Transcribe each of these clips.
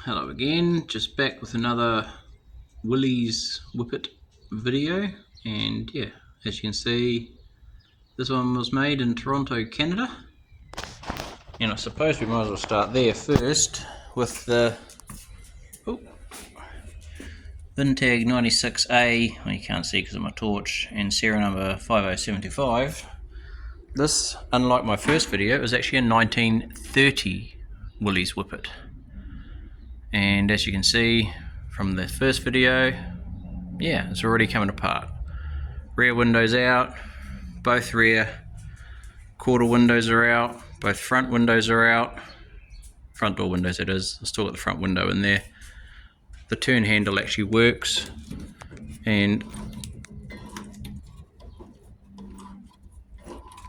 Hello again, just back with another Willys Whippet video, and yeah, as you can see, this one was made in Toronto, Canada, and I suppose we might as well start there first with the Vintag 96A, well you can't see because of my torch, and serial number 5075. This, unlike my first video, is actually a 1930 Willys Whippet. And as you can see from the first video, yeah, it's already coming apart. Rear windows out, both rear quarter windows are out, both front windows are out. Front door windows it is, I've still got the front window in there. The turn handle actually works and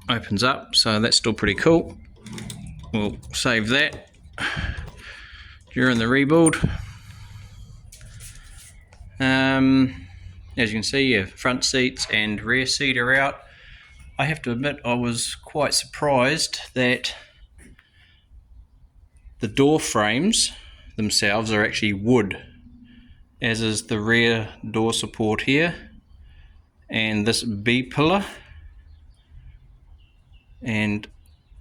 opens up, so that's still pretty cool. We'll save that during the rebuild. As you can see, yeah, front seats and rear seat are out. I have to admit I was quite surprised that the door frames themselves are actually wood, as is the rear door support here, and this B pillar and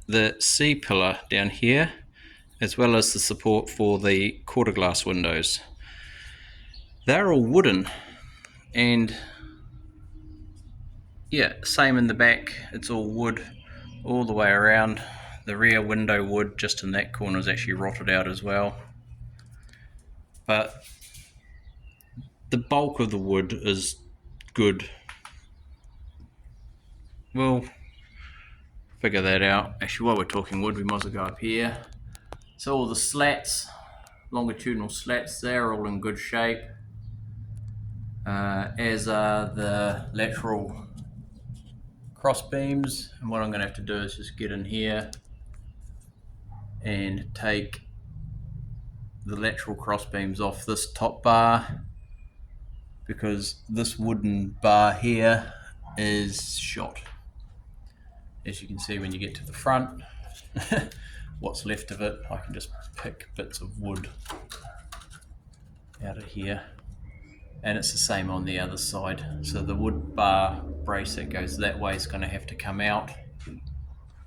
the C pillar down here, as well as the support for the quarter glass windows. They're all wooden, and yeah, same in the back, it's all wood all the way around. The rear window wood just in that corner is actually rotted out as well, but the bulk of the wood is good. We'll figure that out. Actually, while we're talking wood, we might as well go up here. So all the slats, longitudinal slats there, are all in good shape, as are the lateral cross beams. And what I'm going to have to do is just get in here and take the lateral cross beams off this top bar, because this wooden bar here is shot. As you can see when you get to the front, what's left of it, I can just pick bits of wood out of here, and it's the same on the other side. So the wood bar brace that goes that way is going to have to come out,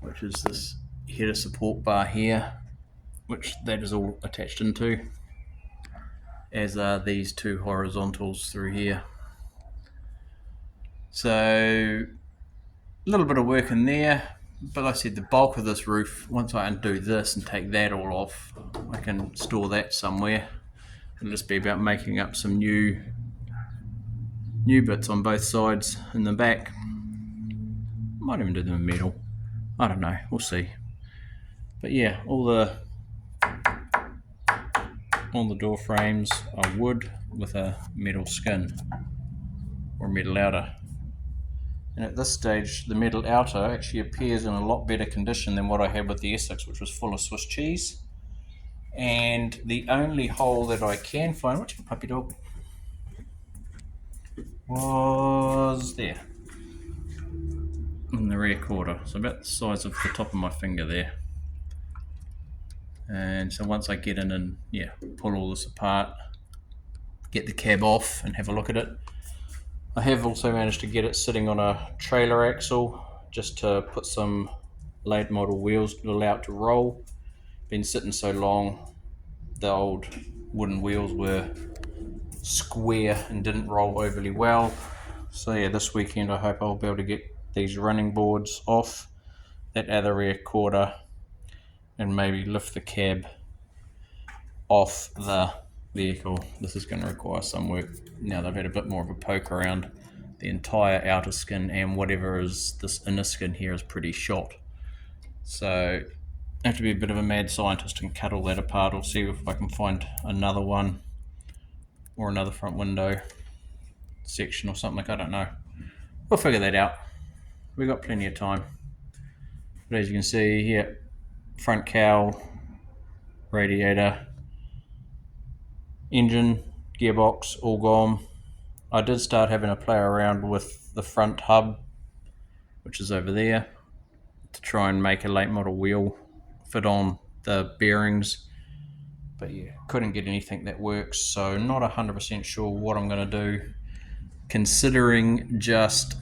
which is this header support bar here, which that is all attached into, as are these two horizontals through here. So a little bit of work in there, but like I said, the bulk of this roof, once I undo this and take that all off, I can store that somewhere. It'll just be about making up some new bits on both sides and the back. Might even do them in metal, I don't know, we'll see. But yeah, all the door frames are wood with a metal skin or metal outer. And at this stage, the metal outer actually appears in a lot better condition than what I had with the Essex, which was full of Swiss cheese. And the only hole that I can find, what's your puppy dog, was there in the rear quarter, so about the size of the top of my finger there. And so once I get in and pull all this apart, get the cab off and have a look at it, I have also managed to get it sitting on a trailer axle just to put some late model wheels to allow it to roll. Been sitting so long, the old wooden wheels were square and didn't roll overly well. So yeah, this weekend I hope I'll be able to get these running boards off that other rear quarter and maybe lift the cab off the vehicle. This is going to require some work now that I've had a bit more of a poke around. The entire outer skin and whatever is this inner skin here is pretty shot, so I have to be a bit of a mad scientist and cut all that apart, or see if I can find another one or another front window section or something, I don't know. We'll figure that out, we've got plenty of time. But as you can see here, front cowl, radiator, engine, gearbox, all gone. I did start having a play around with the front hub, which is over there, to try and make a late model wheel fit on the bearings But yeah, couldn't get anything that works, so not 100% sure what I'm going to do, considering just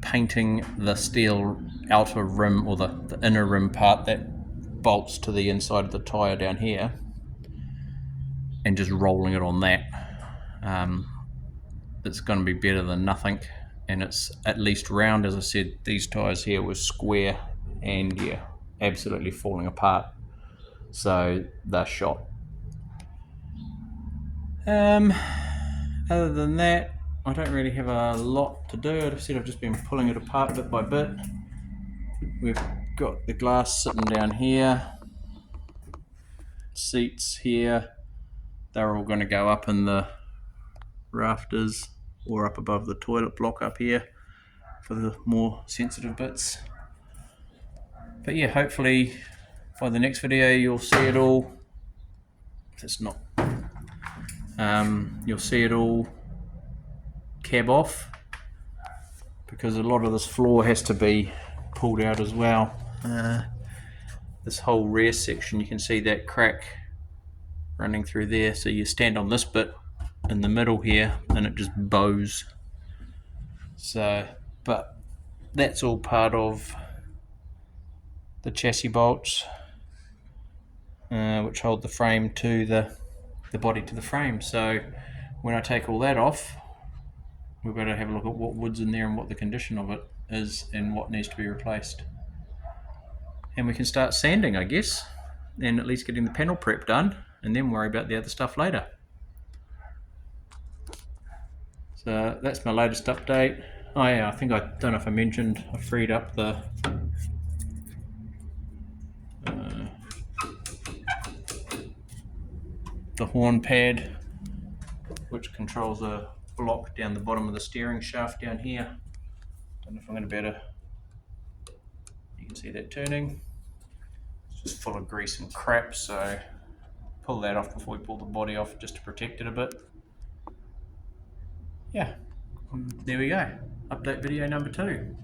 painting the steel outer rim, or the inner rim part that bolts to the inside of the tyre down here, and just rolling it on that. It's going to be better than nothing, and it's at least round. As I said, these tyres here were square and yeah, absolutely falling apart, so they're shot. Other than that, I don't really have a lot to do. I've said I've just been pulling it apart bit by bit. We've got the glass sitting down here, seats here. They're all going to go up in the rafters or up above the toilet block up here for the more sensitive bits. But yeah, hopefully by the next video you'll see it all. If it's not, you'll see it all cab off, because a lot of this floor has to be pulled out as well. This whole rear section, you can see that crack running through there, so you stand on this bit in the middle here and it just bows. So, but that's all part of the chassis bolts, which hold the frame to the body to the frame. So when I take all that off, we've got to have a look at what wood's in there and what the condition of it is and what needs to be replaced. And we can start sanding, I guess, and at least getting the panel prep done, and then worry about the other stuff later. So that's my latest update. Oh yeah, I think I don't know if I mentioned I freed up the horn pad, which controls a block down the bottom of the steering shaft down here. Don't know if I'm going to be able to, you can see that turning. It's just full of grease and crap, so pull that off before we pull the body off, just to protect it a bit. Yeah, there we go. Update video number 2.